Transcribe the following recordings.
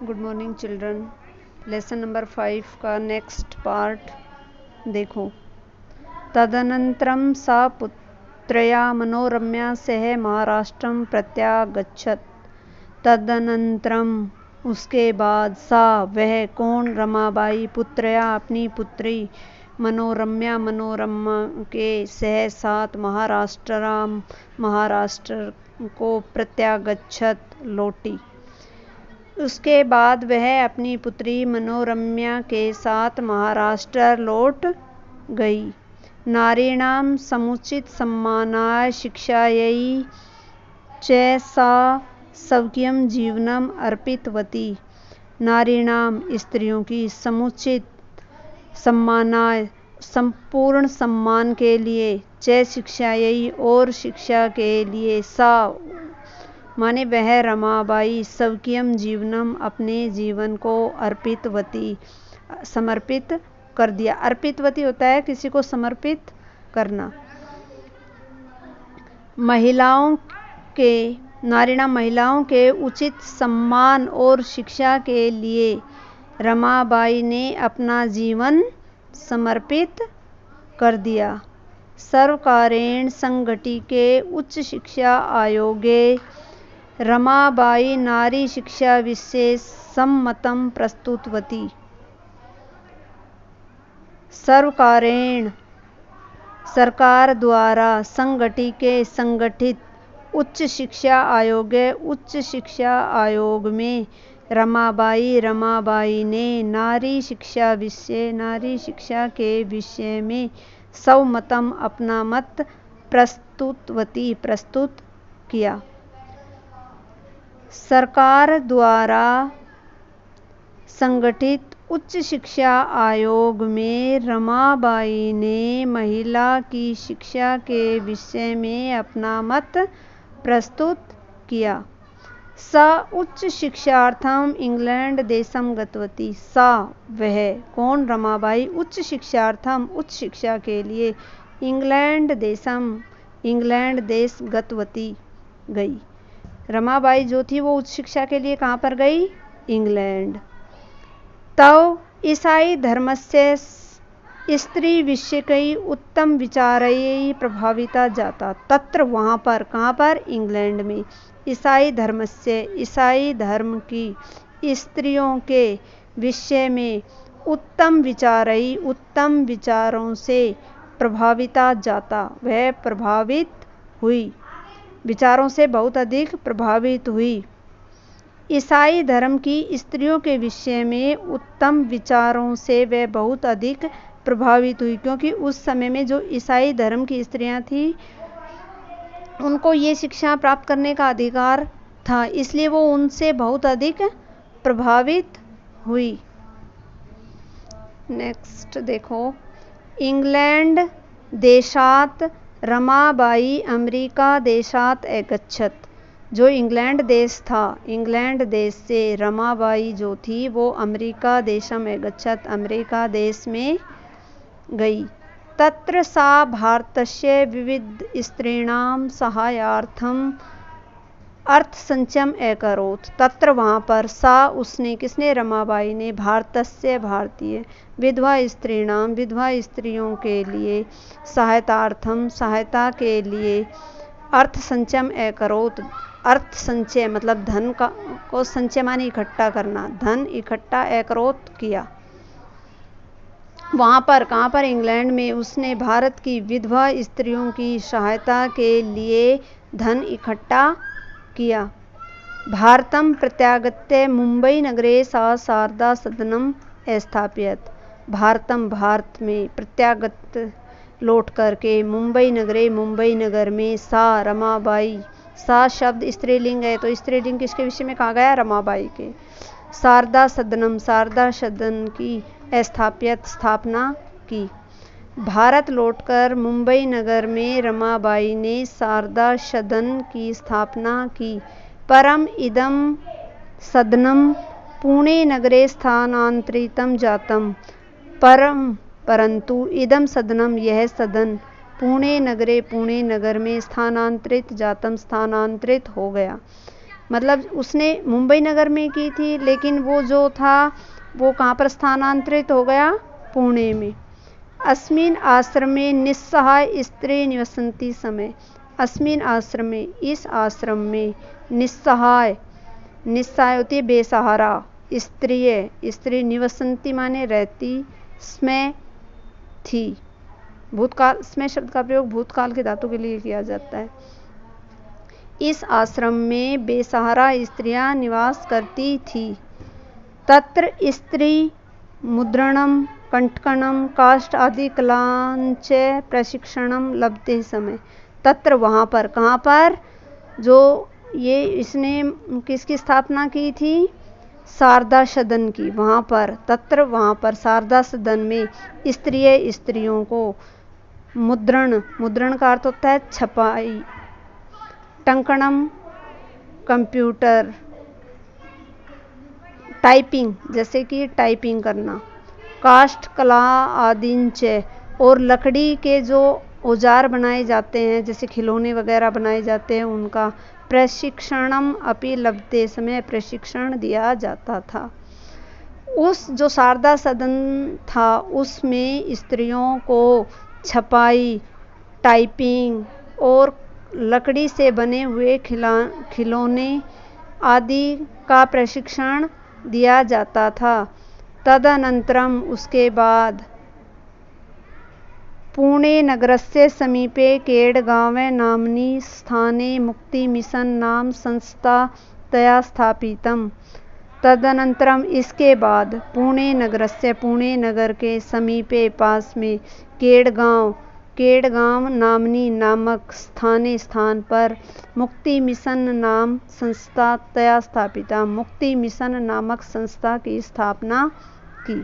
Good morning children. Lesson number 5 का next part देखो। तदनन्तरं सा पुत्र्या मनोरम्या सह महाराष्ट्रं प्रत्यागच्छत्। तदनन्तरम उसके बाद, सा वह कौन, रमाबाई पुत्र्या अपनी पुत्री, मनोरम्या मनोरमा के सह साथ, महाराष्ट्र को प्रत्यागच्छत लौटी। उसके बाद वह अपनी पुत्री मनोरम्या के साथ महाराष्ट्र लौट गई। नारीणां समुचित सम्मानाय शिक्षायै च सा स्वकीयं जीवनम् अर्पितवती। नारीणां स्त्रियों की समुचित सम्मानाय संपूर्ण सम्मान के लिए, च शिक्षायै और शिक्षा के लिए, सा माने वह रमाबाई, स्वकीयम जीवनम अपने जीवन को, अर्पितवती समर्पित कर दिया। अर्पितवती होता है किसी को समर्पित करना। नारीणां महिलाओं के उचित सम्मान और शिक्षा के लिए रमाबाई ने अपना जीवन समर्पित कर दिया। सर्वकारेण संघटिके उच्च शिक्षा आयोगे रमाबाई नारी शिक्षा विषये सम्मतं प्रस्तुतवती। सर्वकारेण सरकार द्वारा, संगठित उच्च शिक्षा आयोग में रमाबाई ने नारी शिक्षा के विषय में स्वमतम अपना मत प्रस्तुत किया। सरकार द्वारा संगठित उच्च शिक्षा आयोग में रमाबाई ने महिला की शिक्षा के विषय में अपना मत प्रस्तुत किया। सा उच्च शिक्षार्थम इंग्लैंड देशम गतवती। सा वह कौन, रमाबाई, उच्च शिक्षार्थम उच्च शिक्षा के लिए इंग्लैंड देश गतवती गई। रमाबाई जो थी वो उच्च शिक्षा के लिए कहाँ पर गई? इंग्लैंड। तव ईसाई धर्मस्य स्त्री विषयकै उत्तम विचारैः प्रभाविता जाता। तत्र वहाँ पर, कहाँ पर? इंग्लैंड में। ईसाई धर्म की स्त्रियों के विषय में उत्तम विचारों से प्रभाविता जाता, वह प्रभावित हुई, विचारों से बहुत अधिक प्रभावित हुई। ईसाई धर्म की स्त्रियों के विषय में उत्तम विचारों से वह बहुत अधिक प्रभावित हुई, क्योंकि उस समय में जो ईसाई धर्म की स्त्रियां थी उनको ये शिक्षा प्राप्त करने का अधिकार था, इसलिए वो उनसे बहुत अधिक प्रभावित हुई। नेक्स्ट देखो। इंग्लैंड देशात रमाबाई अमेरिका देशात अगच्छत। जो इंग्लैंड देश था, इंग्लैंड देश से रमाबाई जो थी वो अमेरिका देशम अगच्छत, अमेरिका देश में गई। तत्र सा भारतस्य विविध स्त्रीणां सहायार्थम अर्थसंचयम अकरोत्। तत्र वहाँ पर, सा उसने, किसने? रमाबाई ने, भारतस्य भारतीय, विधवा स्त्रियों के लिए, सहायता के लिए, अर्थसंचयम अकरोत्। अर्थ संचय मतलब धन को संचय माने इकट्ठा करना, धन इकट्ठा अकरोत् किया। वहाँ पर, कहाँ पर? इंग्लैंड में उसने भारत की विधवा स्त्रियों की सहायता के लिए धन इकट्ठा किया। भारतं प्रत्यागत्य मुंबई नगरे सा शारदा सदनम स्थापयत। भारतम भारत में, प्रत्यागत लौट करके, मुंबई नगर में, सा रमाबाई, सा शब्द स्त्रीलिंग है तो स्त्रीलिंग किसके विषय में कहा गया? रमाबाई के। शारदा सदन की स्थापना की। भारत लौटकर मुंबई नगर में रमाबाई ने शारदा सदन की स्थापना की। परम इदम सदनम पुणे नगरे स्थानांतरितम जातम। परंतु इदम सदनम, यह सदन, पुणे नगर में स्थानांतरित हो गया। मतलब उसने मुंबई नगर में की थी, लेकिन वो जो था वो कहाँ पर स्थानांतरित हो गया, पुणे में। अस्मिन् आश्रमे निस्सहाय स्त्री निवसन्ति समय। अस्मिन् आश्रमे, इस आश्रम में, निस्सहाय, निस्सहाय होती है बेसहारा, स्त्री निवसन्ति माने रहती, स्मय थी, भूतकाल, स्मय शब्द का प्रयोग भूतकाल के धातु के लिए किया जाता है। इस आश्रम में बेसहारा स्त्रियां निवास करती थी। तत्र स्त्री मुद्रणम, कंटकणम, काष्ठ आदि कलांच प्रशिक्षणम लभते समय। तत्र वहाँ पर, कहाँ पर, जो ये इसने किसकी स्थापना की थी, शारदा सदन की, वहाँ पर, तत्र वहाँ पर शारदा सदन में स्त्रियों को मुद्रण, मुद्रण का अर्थ होता है छपाई, टंकणम कंप्यूटर, टाइपिंग जैसे कि टाइपिंग करना, काष्ठ कला आदिंच, और लकड़ी के जो औजार बनाए जाते हैं जैसे खिलौने वगैरह बनाए जाते हैं उनका, प्रशिक्षणम अपि लभते समय, प्रशिक्षण दिया जाता था। उस जो शारदा सदन था उसमें स्त्रियों को छपाई, टाइपिंग और लकड़ी से बने हुए खिलौने आदि का प्रशिक्षण दिया जाता था। तदनंतरम, उसके बाद, पुणे नगरस्य समीपे केडगांव नाम्नि स्थाने मुक्ति मिशन नाम संस्था तया स्थापितम। तदनंतरम, इसके बाद, पुणे नगरस्य, पुणे नगर के समीपे, पास में, केडगांव नामनी नामक स्थाने, स्थान पर, मुक्ति मिशन नाम संस्था तया स्थापिता, मुक्ति मिशन नामक संस्था की स्थापना की।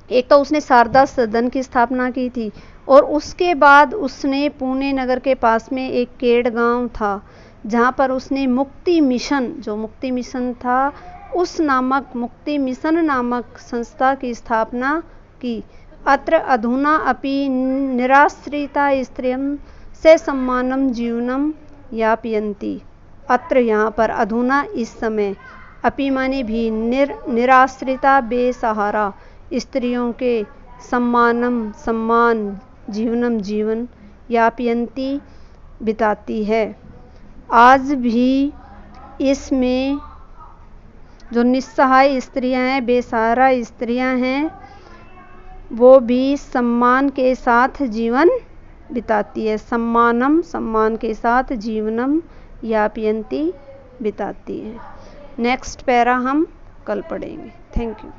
एक तो उसने शारदा सदन की स्थापना की थी और उसके बाद उसने पुणे नगर के पास में एक केडगांव था जहाँ पर उसने मुक्ति मिशन, जो मुक्ति मिशन था उस नामक, मुक्ति मिशन नामक संस्था की स्थापना की। अत्र अधुना अपि निराश्रिता स्त्रियं से सम्मानम जीवनम यापयन्ति। अत्र यहाँ पर, अधुना इस समय, अपि माने भी, निराश्रिता बेसहारा स्त्रियों के, सम्मानम सम्मान, जीवनम जीवन, यापयन्ति बिताती है। आज भी इसमें जो निस्सहाय स्त्रियां हैं, बेसहारा स्त्रियां हैं, वो भी सम्मान के साथ जीवन बिताती है। सम्मानम, सम्मान के साथ, जीवनम यापयन्ति बिताती है। नेक्स्ट पैरा हम कल पढ़ेंगे। Thank you.